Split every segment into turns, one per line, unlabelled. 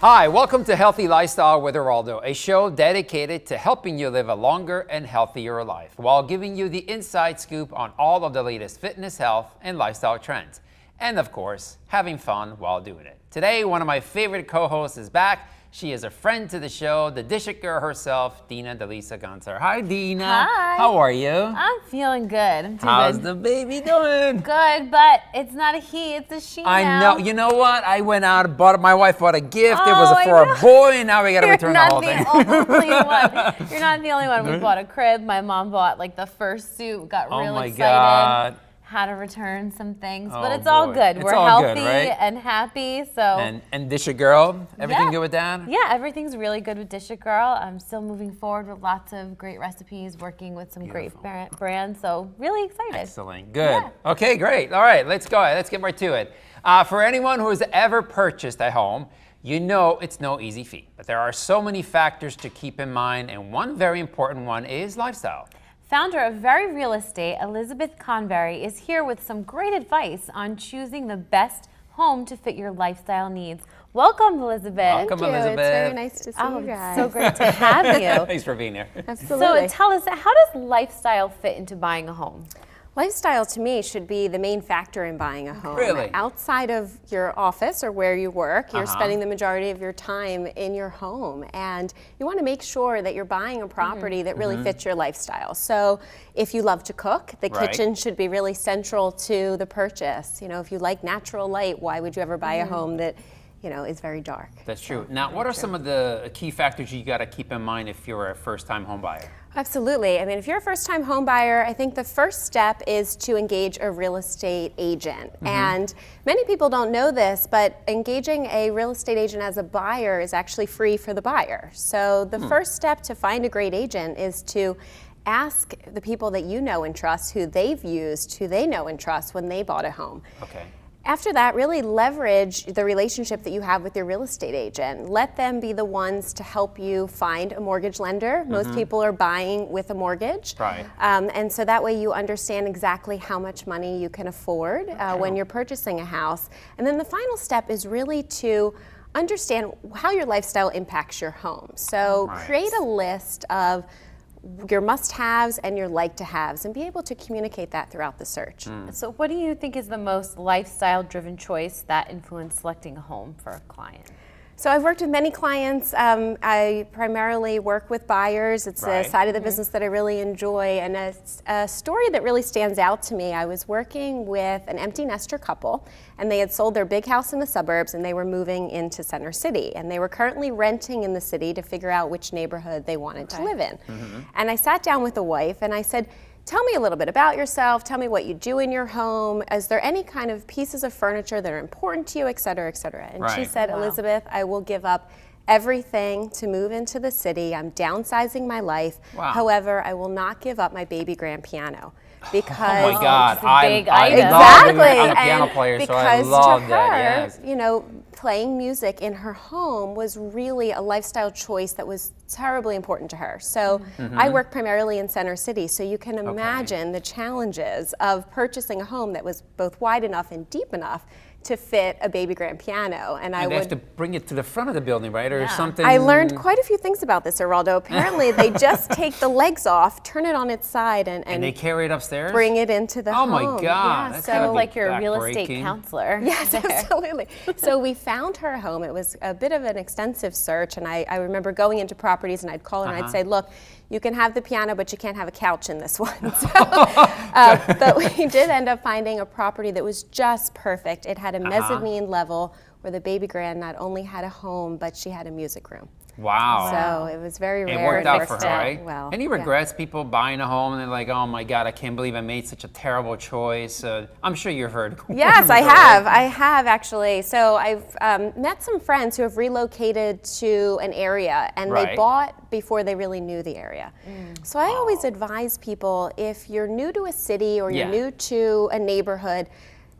Hi, welcome to Healthy Lifestyle with Eraldo, a show dedicated to helping you live a longer and healthier life while giving you the inside scoop on all of the latest fitness, health, and lifestyle trends. And of course, having fun while doing it. Today, one of my favorite co-hosts is back. She is a friend to the show, the dish it girl herself, Deleasa-Gonsar. Hi, Dina.
Hi.
How are you?
I'm feeling good.
How's the baby doing?
Good, but it's not a he, it's a she now.
I know. You know what? I went out and my wife bought a gift. It
Oh,
was
I
for
know.
a boy, and now we got to return the whole thing.
You're not the only one. You're not the only one. We bought a crib. My mom bought like the first suit, got
Oh
real
my
excited.
God.
Had to return some things, but
Oh,
it's all
boy.
good.
It's
We're
all
healthy
good, right?
and happy, so.
And Dish It Girl, everything
Yeah.
good with that?
Yeah, everything's really good with Dish It Girl. I'm still moving forward with lots of great recipes, working with some
Beautiful.
great brands, so really excited.
Excellent. Good.
Yeah.
Okay, great. All right, let's go ahead. Let's get right to it. For anyone who has ever purchased a home, you know it's no easy feat. But there are so many factors to keep in mind, and one very important one is lifestyle.
Founder of Very Real Estate, Elizabeth Convery, is here with some great advice on choosing the best home to fit your lifestyle needs. Welcome, Elizabeth.
Welcome,
Thank you.
Elizabeth.
It's very nice to see you
It's
guys.
so great to have you.
Thanks for being here.
Absolutely.
So tell us, how does lifestyle fit into buying a home?
Lifestyle to me should be the main factor in buying a home.
Really?
Outside of your office or where you work, you're
Uh-huh.
spending the majority of your time in your home, and you want to make sure that you're buying a property that really fits your lifestyle. So if you love to cook, the
Right.
kitchen should be really central to the purchase. You know, if you like natural light, why would you ever buy a home that, you know, is very dark?
That's true. Now, what are some of the key factors you got to keep in mind if you're a first-time home buyer?
Absolutely. I mean, if you're a first-time home buyer, I think the first step is to engage a real estate agent. And many people don't know this, but engaging a real estate agent as a buyer is actually free for the buyer. So the first step to find a great agent is to ask the people that you know and trust, who they've used, who they know and trust when they bought a home.
Okay.
After that, really leverage the relationship that you have with your real estate agent. Let them be the ones to help you find a mortgage lender. Most people are buying with a mortgage.
Right.
And so that way you understand exactly how much money you can afford when you're purchasing a house. And then the final step is really to understand how your lifestyle impacts your home. So
Right.
create a list of your must-haves and your like-to-haves and be able to communicate that throughout the search.
So what do you think is the most lifestyle-driven choice that influenced selecting a home for a client?
So I've worked with many clients. I primarily work with buyers. It's
Right.
a side of the business that I really enjoy. And a story that really stands out to me, I was working with an empty nester couple, and they had sold their big house in the suburbs and they were moving into Center City. And they were currently renting in the city to figure out which neighborhood they wanted to live in. And I sat down with the wife and I said, tell me a little bit about yourself. Tell me what you do in your home. Is there any kind of pieces of furniture that are important to you, et cetera, et cetera? And she
Right.
said,
Wow.
Elizabeth, I will give up everything to move into the city. I'm downsizing my life.
Wow.
However, I will not give up my baby grand piano. Because
Oh my God!
it's a big
I
item.
love
Exactly.
it. I'm a piano
And
player, so I
because
love
to
that.
her,
Yes.
you know, playing music in her home was really a lifestyle choice that was terribly important to her. So I work primarily in Center City, so you can imagine the challenges of purchasing a home that was both wide enough and deep enough to fit a baby grand piano. And
And they have to bring it to the front of the building, right, or
Yeah.
something?
I learned quite a few things about this, Eraldo. Apparently, they just take the legs off, turn it on its side,
And they carry it upstairs.
bring it into the
Oh
home.
my God!
Yeah,
That's
so
gotta be
Like you're a real estate
backbreaking.
counselor.
Yes,
there.
absolutely. So we found her home. It was a bit of an extensive search, and I remember going into properties and I'd call her and I'd say, look, you can have the piano, but you can't have a couch in this one. So, but we did end up finding a property that was just perfect. It had a mezzanine level where the baby grand not only had a home, but she had a music room.
Wow.
So it was very
It
rare.
worked out
for
for
us
her,
to-
right?
Well,
Any
yeah.
regrets? People buying a home and they're like, "Oh my God, I can't believe I made such a terrible choice." I'm sure you've heard.
Yes, I have. I have actually. So I've met some friends who have relocated to an area and
Right.
they bought before they really knew the area. So I always advise people, if you're new to a city or you're
Yeah.
new to a neighborhood,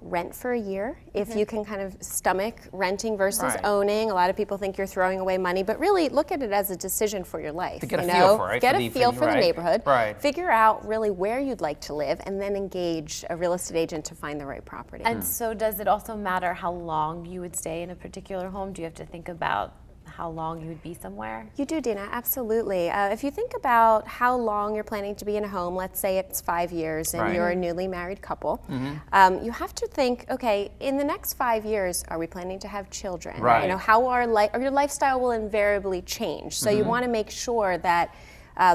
rent for a year if you can kind of stomach renting versus
Right.
owning. A lot of people think you're throwing away money, but really look at it as a decision for your life.
To get a
you
feel
know?
for it,
Get
for
a
the-
feel for the
right,
neighborhood.
right.
Figure out really where you'd like to live, and then engage a real estate agent to find the right property.
And so does it also matter how long you would stay in a particular home? Do you have to think about how long you would be somewhere?
You do, Dina, absolutely. If you think about how long you're planning to be in a home, let's say it's 5 years and
Right.
you're a newly married couple, you have to think, okay, in the next 5 years, are we planning to have children?
Right.
You know, how or your lifestyle will invariably change. So you want to make sure that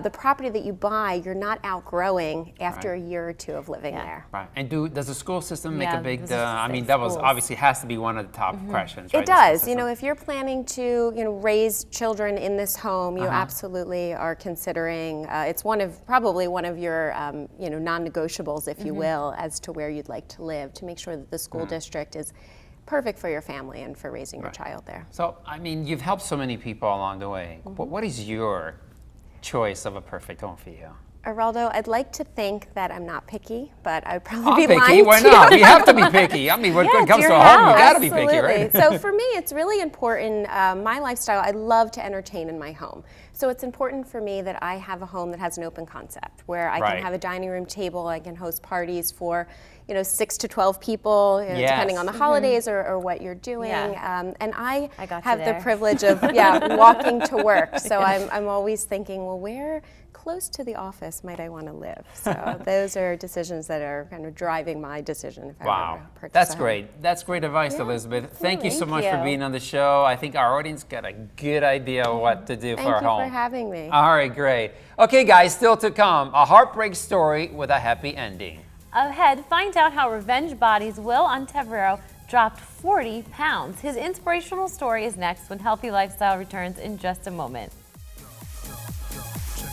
the property that you buy, you're not outgrowing after a year or two of living there.
Right. And does the school system make
Yeah,
a big,
this is
I
like
mean, that was
schools.
obviously has to be one of the top questions, right?
It
The school
does. You
system.
know, if you're planning to, raise children in this home, you absolutely are considering. It's probably one of your, non-negotiables, if you will, as to where you'd like to live, to make sure that the school district is perfect for your family and for raising your child there.
So, I mean, you've helped so many people along the way. What is your choice of a perfect home for you?
Eraldo, I'd like to think that I'm not picky, but I'd probably be
Picky?
lying
Why
to you.
not? We have to be picky. I mean, when it comes to a home, you got to be picky, right?
Absolutely. So for me, it's really important. My lifestyle, I love to entertain in my home. So it's important for me that I have a home that has an open concept, where I
Right.
can have a dining room table, I can host parties for 6 to 12 people,
Yes.
depending on the holidays or what you're doing.
Yeah.
And I
got you
have the
there.
privilege of walking to work. So I'm always thinking, well, where close to the office might I want to live? So those are decisions that are kind of driving my decision if I were
Wow,
to purchase
that's
a home.
great. That's great advice,
Yeah,
Elizabeth. Thank you so
Thank
much for
you.
being on the show. I think our audience got a good idea of what to do
Thank
for a
you
home.
for having me.
All right, great. Okay, guys, still to come, a heartbreak story with a happy ending.
Ahead, find out how Revenge Body's Will Ontivero dropped 40 pounds. His inspirational story is next when Healthy Lifestyle returns in just a moment.
Check